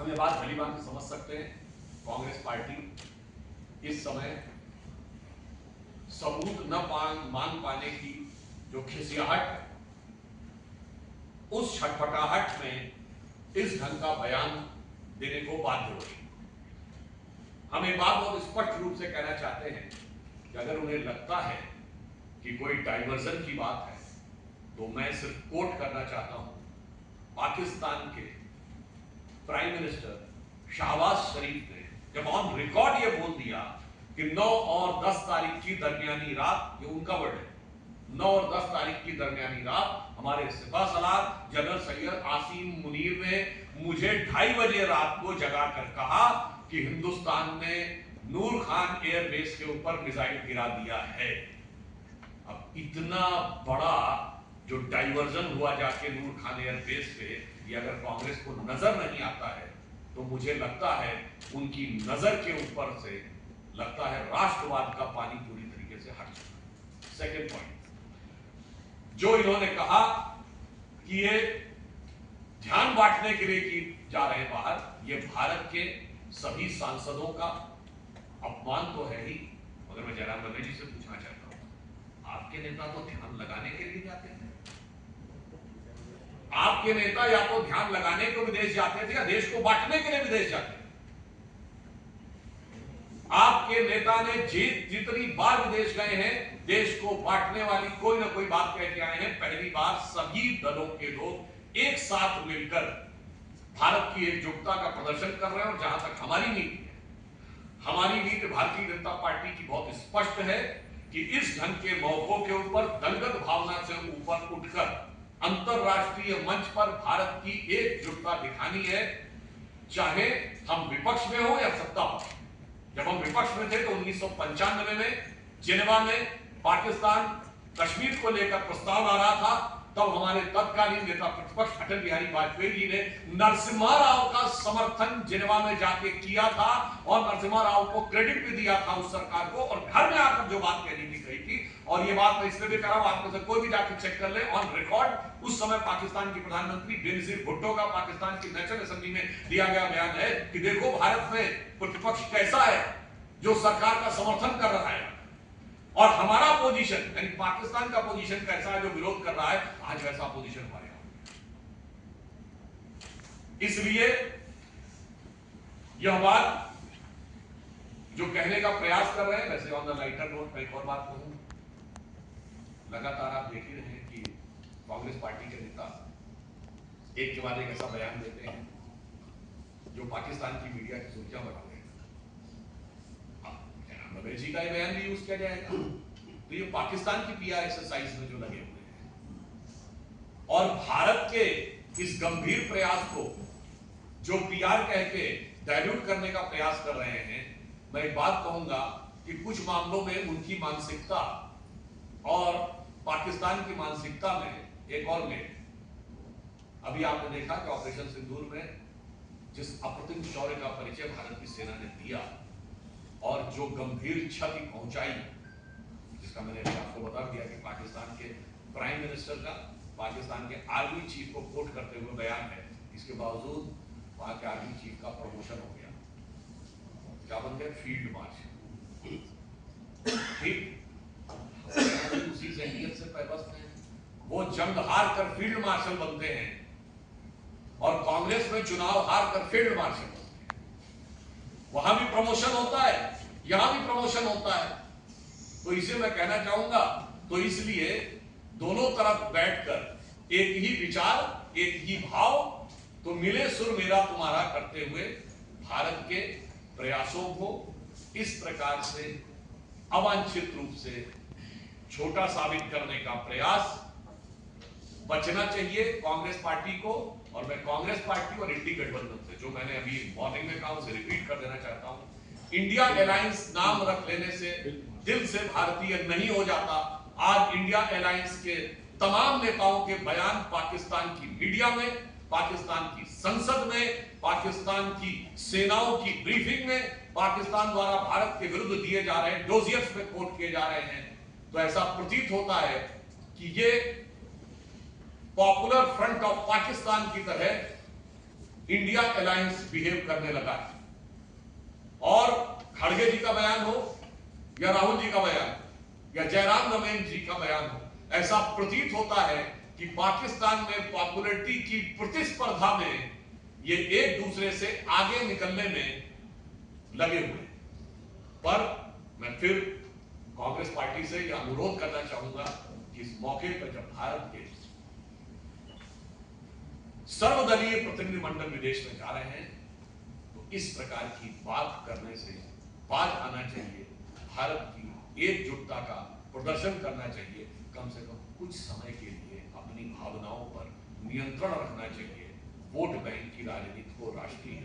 हम ये बात भली भांति समझ सकते हैं, कांग्रेस पार्टी इस समय सबूत न मान पाने की जो खिसियाहट, उस छटपटाहट में इस ढंग का बयान देने को बाध्य हो रही। हम एक बात बहुत स्पष्ट रूप से कहना चाहते हैं कि अगर उन्हें लगता है कि कोई डाइवर्जन की बात है तो मैं सिर्फ कोट करना चाहता हूं, पाकिस्तान के प्राइम मिनिस्टर शहबाज शरीफ ने जब ऑन रिकॉर्ड ये बोल दिया कि 9 और 10 तारीख की दरमियानी रात, ये उनका वर्ड है, 9 और 10 तारीख की दरमियानी रात हमारे सिपह सलार जनरल सैयद आसिम मुनीर ने मुझे 2:30 बजे रात को जगा कर कहा कि हिंदुस्तान ने नूर खान एयरबेस के ऊपर मिसाइल गिरा दिया है। अब इतना बड़ा जो डाइवर्जन हुआ जाके नूर खान एयरबेस पे, ये अगर कांग्रेस को नजर नहीं आता है तो मुझे लगता है उनकी नजर के ऊपर से लगता है राष्ट्रवाद का पानी पूरी तरीके से हट चुका। सेकेंड पॉइंट, जो इन्होंने कहा कि ये ध्यान बांटने के लिए कि जा रहे हैं बाहर, ये भारत के सभी सांसदों का अपमान तो है ही, मगर मैं जयराम रमेश जी से पूछना चाहता हूं, आपके नेता तो ध्यान लगाने के लिए जाते थे, आपके नेता या तो ध्यान लगाने को विदेश जाते थे या देश को बांटने के लिए विदेश जाते थे। आपके नेता ने जितनी बार विदेश गए हैं, देश को बांटने वाली कोई ना कोई बात कह के आए हैं। पहली बार सभी दलों के लोग एक साथ मिलकर भारत की एकजुटता का प्रदर्शन कर रहे हैं। और जहां तक हमारी नीति है, हमारी नीति भारतीय जनता पार्टी की बहुत स्पष्ट है कि इस ढंग के मौकों के ऊपर दलगत भावना से ऊपर उठकर अंतरराष्ट्रीय मंच पर भारत की एकजुटता दिखानी है, चाहे हम विपक्ष में हो या सत्ता हो। जब हम विपक्ष में थे तो 1995 में जिनेवा में पाकिस्तान कश्मीर को लेकर प्रस्ताव आ रहा था, तब हमारे तत्कालीन नेता प्रतिपक्ष अटल बिहारी वाजपेयी जी ने नरसिम्हा राव का समर्थन जिनेवा में जाके किया था और नरसिम्हा राव को क्रेडिट भी दिया था उस सरकार को, और घर में आकर जो बात कहनी थी कही थी। और ये बात मैं इसलिए भी कर रहा हूं, आप में से कोई भी जाके चेक कर ले ऑन रिकॉर्ड, उस समय पाकिस्तान की प्रधानमंत्री बेनजीर भुट्टो का पाकिस्तान की नेशनल असेंबली में दिया गया बयान है कि देखो भारत में प्रतिपक्ष कैसा है जो सरकार का समर्थन कर रहा है, और हमारा पोजीशन यानी पाकिस्तान का पोजीशन कैसा है जो विरोध कर रहा है। आज वैसा पोजीशन हमारे यहां। इसलिए यह बात जो कहने का प्रयास कर रहे हैं, वैसे ऑन द लाइटर नोट मैं एक और बात कहूं, लगातार आप देख ही रहे हैं कि कांग्रेस पार्टी के नेता एक के बाद एक ऐसा बयान देते हैं जो पाकिस्तान की मीडिया की सुर्खियां बढ़ा रहे हैं। रमेश जी का ये बयान भी यूज किया जाएगा, तो ये पाकिस्तान की पीआर एक्सरसाइज में जो लगे हुए हैं और भारत के इस गंभीर प्रयास को जो पीआर कह के डायल्यूट करने का प्रयास कर रहे हैं। मैं एक बात कहूंगा कि कुछ मामलों में उनकी मानसिकता और पाकिस्तान की मानसिकता में एक और मेल। अभी आपने देखा कि ऑपरेशन सिंदूर में जिस अप्रतिम शौर्य का परिचय भारत की सेना ने दिया और जो गंभीर क्षति पहुंचाई, जिसका मैंने अभी आपको बता दिया कि पाकिस्तान के प्राइम मिनिस्टर का पाकिस्तान के आर्मी चीफ को कोट करते हुए बयान है, इसके बावजूद वहां के आर्मी चीफ का प्रमोशन हो गया, क्या बन गया, फील्ड मार्शल। ठीक, उसी जहनीत से पैबस्त है, वो जंग हार कर फील्ड मार्शल बनते हैं और कांग्रेस में चुनाव हार कर फील्ड मार्शल बनते हैं। वहां भी प्रमोशन होता है, यहां भी प्रमोशन होता है। तो इसे मैं कहना चाहूंगा, तो इसलिए दोनों तरफ बैठकर एक ही विचार, एक ही भाव, तो मिले सुर मेरा तुम्हारा करते हुए भारत के प्रयासों को इस प्रकार से अवांछित रूप से छोटा साबित करने का प्रयास बचना चाहिए कांग्रेस पार्टी को। और मैं कांग्रेस पार्टी और इंडी गठबंधन से, जो मैंने अभी मॉर्निंग में कहा उसे रिपीट कर देना चाहता हूं, इंडिया अलायंस नाम रख लेने से दिल से भारतीय नहीं हो जाता। आज इंडिया अलायंस के तमाम नेताओं के बयान पाकिस्तान की मीडिया में, पाकिस्तान की संसद में, पाकिस्तान की सेनाओं की ब्रीफिंग में, पाकिस्तान द्वारा भारत के विरुद्ध दिए जा रहे डोजियर्स में कोट किए जा रहे हैं। तो ऐसा प्रतीत होता है कि ये पॉपुलर फ्रंट ऑफ पाकिस्तान की तरह इंडिया अलायंस बिहेव करने लगा है। और खड़गे जी का बयान हो या राहुल जी का बयान या जयराम रमेश जी का बयान हो, ऐसा प्रतीत होता है कि पाकिस्तान में पॉपुलैरिटी की प्रतिस्पर्धा में ये एक दूसरे से आगे निकलने में लगे हुए हैं। पर मैं फिर कांग्रेस पार्टी से यह अनुरोध करना चाहूंगा कि इस मौके पर जब भारत के सर्वदलीय प्रतिनिधिमंडल विदेश में जा रहे हैं तो इस प्रकार की बात करने से बाज आना चाहिए। भारत की एकजुटता का प्रदर्शन करना चाहिए। कम से कम कुछ समय के लिए अपनी भावनाओं पर नियंत्रण रखना चाहिए। वोट बैंक की राजनीति को राष्ट्रीय